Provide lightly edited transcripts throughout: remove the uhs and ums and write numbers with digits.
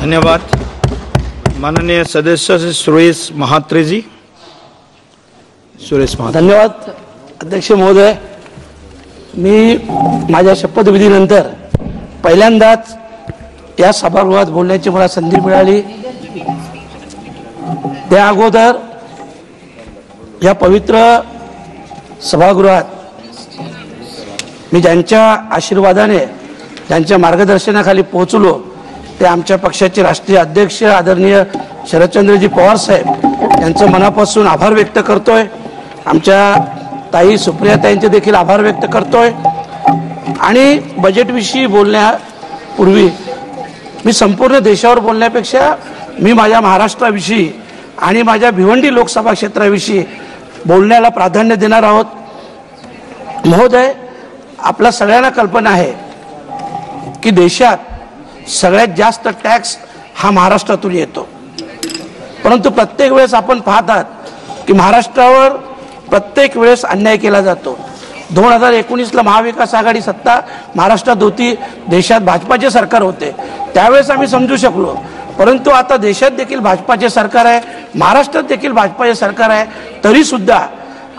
धन्यवाद. माननीय सदस्य श्री सुरेश महात्रे जी. सुरेश महात्रे. धन्यवाद अध्यक्ष महोदय. मी माझ्या शपथविधीनंतर पहिल्यांदाच या सभागृहात बोलण्याची मला संधी मिळाली. त्या अगोदर या पवित्र सभागृहात मी ज्यांच्या आशीर्वादाने ज्यांच्या मार्गदर्शनाखाली पोहोचलो ते आमच्या पक्षाचे राष्ट्रीय अध्यक्ष आदरणीय शरदचंद्रजी पवार साहेब यांचं मनापासून आभार व्यक्त करतोय. आमच्या ताई सुप्रियाताईंचे देखील आभार व्यक्त करतोय. आणि बजेटविषयी बोलण्यापूर्वी मी संपूर्ण देशावर बोलण्यापेक्षा मी माझ्या महाराष्ट्राविषयी आणि माझ्या भिवंडी लोकसभा क्षेत्राविषयी बोलण्याला प्राधान्य देणार आहोत. महोदय, आपल्या सगळ्यांना कल्पना आहे की देशात सगळ्यात जास्त टॅक्स हा महाराष्ट्रातून येतो. परंतु प्रत्येक वेळेस आपण पाहतात की महाराष्ट्रावर प्रत्येक वेळेस अन्याय केला जातो. 2019ला महाविकास आघाडी सत्ता महाराष्ट्रात होती, देशात भाजपाचे सरकार होते, त्यावेळेस आम्ही समजू शकलो. परंतु आता देशात देखील भाजपाचे सरकार आहे, महाराष्ट्रात देखील भाजपाचे सरकार आहे, तरी सुद्धा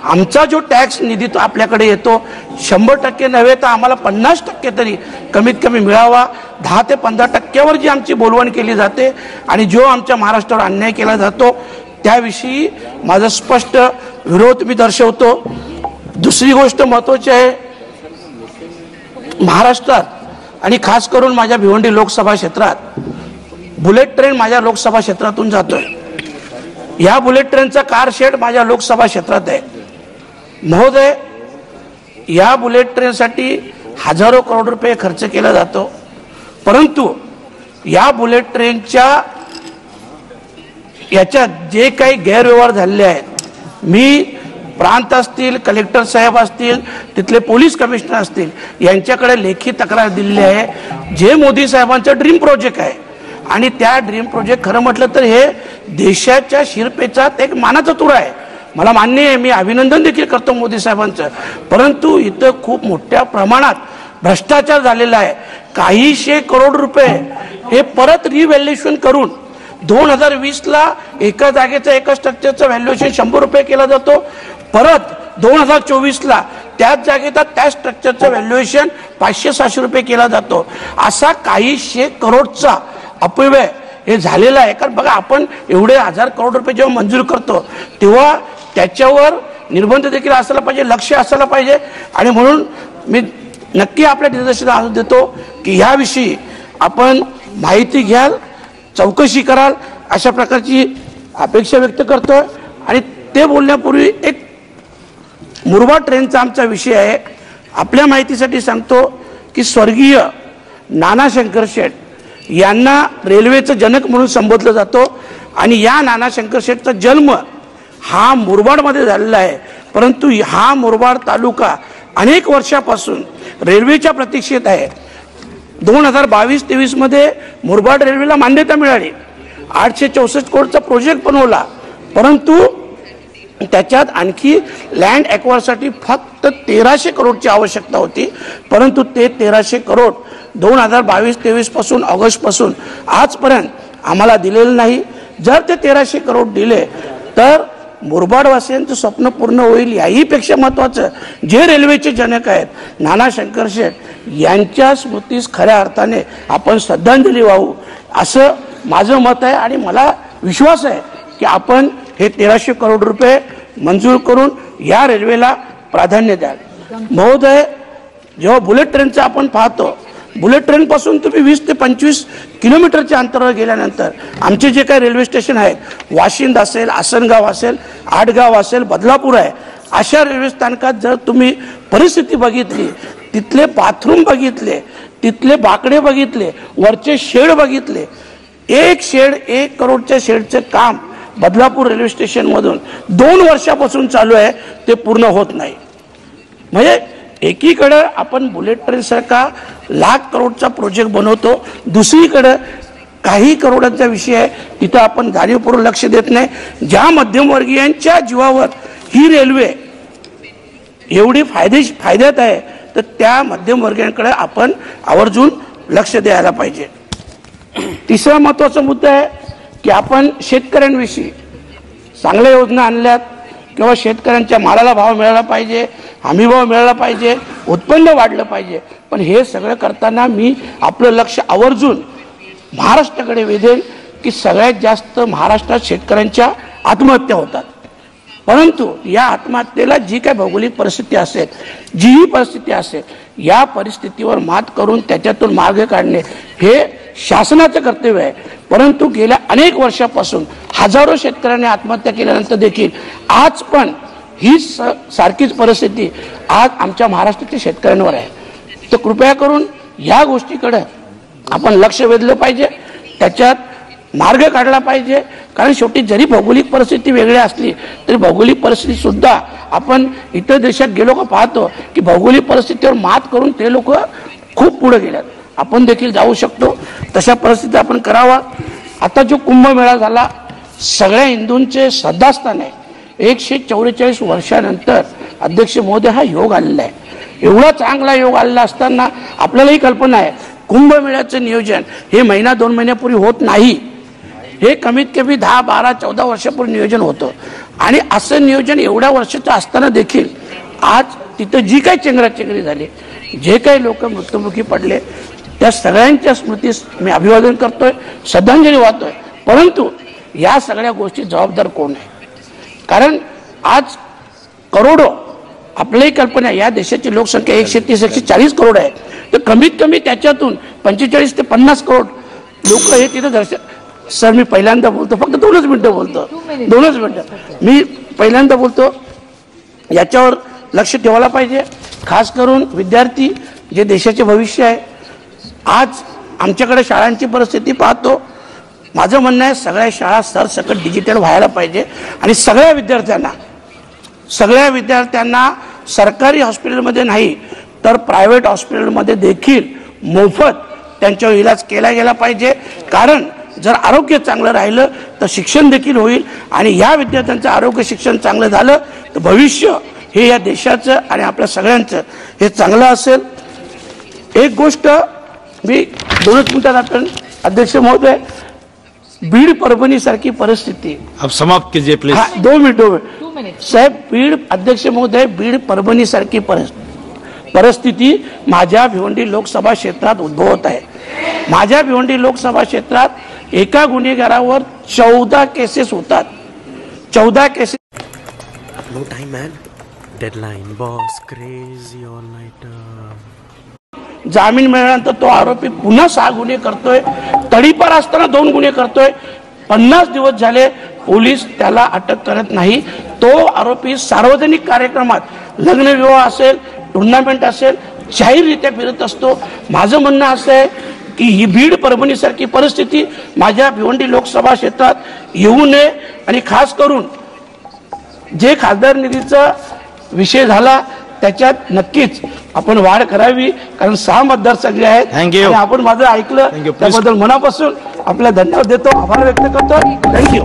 आमचा जो टॅक्स निधी तो आपल्याकडे येतो 100% नव्हे तर आम्हाला 50% तरी कमीत कमी मिळावा. 10 ते 15% जी आमची बोलवण केली जाते आणि जो आमच्या महाराष्ट्रावर अन्याय केला जातो त्याविषयी माझा स्पष्ट विरोध मी दर्शवतो. दुसरी गोष्ट महत्त्वाची आहे, महाराष्ट्रात आणि खास करून माझ्या भिवंडी लोकसभा क्षेत्रात बुलेट ट्रेन माझ्या लोकसभा क्षेत्रातून जातोय. या बुलेट ट्रेनचा कार शेड माझ्या लोकसभा क्षेत्रात आहे. महोदय, या बुलेट ट्रेनसाठी हजारो करोड रुपये खर्च केला जातो. परंतु या बुलेट ट्रेनच्या याच्यात जे काही गैरव्यवहार झालेले आहेत, मी प्रांत असतील, कलेक्टर साहेब असतील, तिथले पोलीस कमिशनर असतील यांच्याकडे लेखी तक्रार दिलेली आहे. जे मोदी साहेबांचं ड्रीम प्रोजेक्ट आहे आणि त्या ड्रीम प्रोजेक्ट खरं म्हटलं तर हे देशाच्या शिरपेचात एक मानाचा तुरा आहे. मला मान्य आहे, मी अभिनंदन देखील करतो मोदी साहेबांचं. परंतु इथं खूप मोठ्या प्रमाणात भ्रष्टाचार झालेला आहे. काहीशे करोड रुपये हे परत रिव्हॅल्युएशन करून 2020ला एका जागेचं एका स्ट्रक्चरचं व्हॅल्युएशन 100 रुपये केला जातो. परत 2024ला त्याच जागेचा त्या स्ट्रक्चरचं व्हॅल्युएशन 500-600 रुपये केला जातो. असा काहीशे करोडचा अपव्यय हे झालेला आहे. कारण बघा, आपण एवढे 1000 करोड रुपये जेव्हा मंजूर करतो तेव्हा त्याच्यावर निर्बंध देखील असायला पाहिजे, लक्ष असायला पाहिजे. आणि म्हणून मी नक्की आपल्या निदर्शनास आणून देतो की याविषयी आपण माहिती घ्याल, चौकशी कराल अशा प्रकारची अपेक्षा व्यक्त करतोय. आणि ते बोलण्यापूर्वी एक मुरबाड ट्रेनचा आमचा विषय आहे. आपल्या माहितीसाठी सांगतो की स्वर्गीय नाना शंकर शेठ यांना रेल्वेचं जनक म्हणून संबोधलं जातो. आणि या नाना शंकर शेठचा जन्म हा मुरबाडमध्ये झालेला आहे. परंतु हा मुरबाड तालुका अनेक वर्षापासून रेल्वेच्या प्रतीक्षेत आहे. 2022-23 मध्ये मुरबाड रेल्वेला मान्यता मिळाली, 864 कोटीचा प्रोजेक्ट बनवला. परंतु त्याच्यात आणखी लँड ॲक्वायरसाठी फक्त 1300 करोडची आवश्यकता होती. परंतु ते 1300 करोड 2022-23 पासून ऑगस्टपासून आजपर्यंत आम्हाला दिलेलं नाही. जर ते 1300 करोड दिले तर मुरबाडवासियांचं स्वप्न पूर्ण होईल. याहीपेक्षा महत्त्वाचं, जे रेल्वेचे जनक आहेत नाना शंकर शेठ यांच्या स्मृतीस खऱ्या अर्थाने आपण श्रद्धांजली वाहू असं माझं मत आहे. आणि मला विश्वास आहे की आपण हे 1300 करोड रुपये मंजूर करून या रेल्वेला प्राधान्य द्याल. महोदय, जेव्हा बुलेट ट्रेनचं आपण पाहतो, बुलेट ट्रेनपासून तुम्ही 20 ते 25 किलोमीटरच्या अंतरावर गेल्यानंतर आमचे जे काही रेल्वे स्टेशन आहेत, वाशिंद असेल, आसनगाव असेल, आटगाव असेल, बदलापूर आहे, अशा रेल्वे स्थानकात जर तुम्ही परिस्थिती बघितली, तिथले बाथरूम बघितले, तिथले बाकडे बघितले, वरचे शेड बघितले, एक शेड 1 करोडच्या शेडचं काम बदलापूर रेल्वे स्टेशनमधून 2 वर्षापासून चालू आहे, ते पूर्ण होत नाही. म्हणजे एकीकडे आपण बुलेट ट्रेनसारखा लाख करोडचा प्रोजेक्ट बनवतो, दुसरीकडे काही करोडांचा विषय आहे तिथं आपण जाणीवपूर्वक लक्ष देत नाही. ज्या मध्यमवर्गीयांच्या जीवावर ही रेल्वे एवढी फायद्यात आहे तर त्या मध्यमवर्गीयांकडे आपण आवर्जून लक्ष द्यायला पाहिजे. तिसरा महत्वाचा मुद्दा आहे की आपण शेतकऱ्यांविषयी चांगल्या योजना आणल्यात किंवा शेतकऱ्यांच्या मालाला भाव मिळाला पाहिजे, हमी भाव मिळाला पाहिजे, उत्पन्न वाढलं पाहिजे. पण हे सगळं करताना मी आपलं लक्ष आवर्जून महाराष्ट्राकडे वेधेल की सगळ्यात जास्त महाराष्ट्रात शेतकऱ्यांच्या आत्महत्या होतात. परंतु या आत्महत्येला जी काय भौगोलिक परिस्थिती असेल, जीही परिस्थिती असेल, या परिस्थितीवर मात करून त्याच्यातून मार्ग काढणे हे शासनाचं कर्तव्य आहे. परंतु गेल्या अनेक वर्षापासून हजारो शेतकऱ्यांनी आत्महत्या केल्यानंतर देखील आज पण ही सारखीच परिस्थिती आज आमच्या महाराष्ट्राच्या शेतकऱ्यांवर आहे. तर कृपया करून या गोष्टीकडे आपण लक्ष वेधलं पाहिजे, त्याच्यात मार्ग काढला पाहिजे. कारण शेवटी जरी भौगोलिक परिस्थिती वेगळी असली तरी भौगोलिक परिस्थिती सुद्धा आपण इतर देशात गेलो का पाहतो की भौगोलिक परिस्थितीवर मात करून ते लोक खूप पुढे गेल्यात. आपण देखील जाऊ शकतो, तशा परिस्थिती आपण करावा. आता जो कुंभमेळा झाला सगळ्या हिंदूंचे श्रद्धास्थान आहे. 144 वर्षानंतर अध्यक्ष महोदय हा योग आलेला आहे. एवढा चांगला योग आलेला असताना आपल्यालाही कल्पना आहे कुंभमेळ्याचं नियोजन हे महिना 2 महिन्यापूर्वी होत नाही. हे कमीत कमी 10, 12, 14 वर्षापूर्वी नियोजन होतं. आणि असं नियोजन एवढ्या वर्षाचं असताना देखील आज तिथं जी काही चेंगराचेंगरी झाली, जे काही लोक मृत्युमुखी पडले, त्या सगळ्यांच्या स्मृतीस मी अभिवादन करतोय, श्रद्धांजली वाहतोय. परंतु या सगळ्या गोष्टी जबाबदार कोण आहे? कारण आज करोडो, आपल्याही कल्पना आहे या देशाची लोकसंख्या 130-140 करोड आहे. तर कमीत कमी त्याच्यातून 45 ते 50 करोड लोक हे तिथं दर्शन. सर मी पहिल्यांदा बोलतो, फक्त 2 मिनिटं बोलतो, 2 मिनिटं मी पहिल्यांदा बोलतो. याच्यावर लक्ष ठेवायला पाहिजे. खास करून विद्यार्थी जे देशाचे भविष्य आहे. आज आमच्याकडे शाळांची परिस्थिती पाहतो. माझं म्हणणं आहे सगळ्या शाळा सरसकट डिजिटल व्हायला पाहिजे आणि सगळ्या विद्यार्थ्यांना सरकारी हॉस्पिटलमध्ये नाही तर प्रायव्हेट हॉस्पिटलमध्ये देखील मोफत त्यांच्यावर इलाज केला गेला पाहिजे. कारण जर आरोग्य चांगलं राहिलं तर शिक्षण देखील होईल आणि या विद्यार्थ्यांचं आरोग्य शिक्षण चांगलं झालं तर भविष्य हे या देशाचं आणि आपल्या सगळ्यांचं हे चांगलं असेल. एक गोष्ट मी 2 मिनिटात आपण अध्यक्ष महोदय, बीड परभणी सारखी परिस्थिती आप समाप्त कीजिए प्लीज. 2 मिनिट साहेब. बीड अध्यक्ष महोदय, बीड परभणी सारखी परिस्थिती माझ्या भिवंडी लोकसभा क्षेत्रात उद्भवत आहे. माझ्या भिवंडी लोकसभा क्षेत्रात एका गुन्हेगारावर 14 केसेस होतात. 14 cases. No time, man. Deadline, boss, crazy all nighter. जामीन मिळाल्यानंतर तो आरोपी पुन्हा 6 गुन्हे करतोय. तडीपार असताना 2 गुन्हे करतोय. 50 दिवस झाले पोलीस त्याला अटक करत नाही. तो आरोपी सार्वजनिक कार्यक्रमात, लग्न विवाह असेल, टुर्नामेंट असेल, जाहीररित्या फिरत असतो. माझं म्हणणं असं आहे की ही बीड परभणी सारखी परिस्थिती माझ्या भिवंडी लोकसभा क्षेत्रात येऊ नये. आणि खास करून जे खासदार निधीचा विषय झाला त्याच्यात नक्कीच आपण वाढ करावी. कारण 6 मतदारसंघ आहेत आणि आपण माझं ऐकलं त्याबद्दल मनापासून आपल्याला धन्यवाद देतो, आभार व्यक्त करतो. थँक्यू.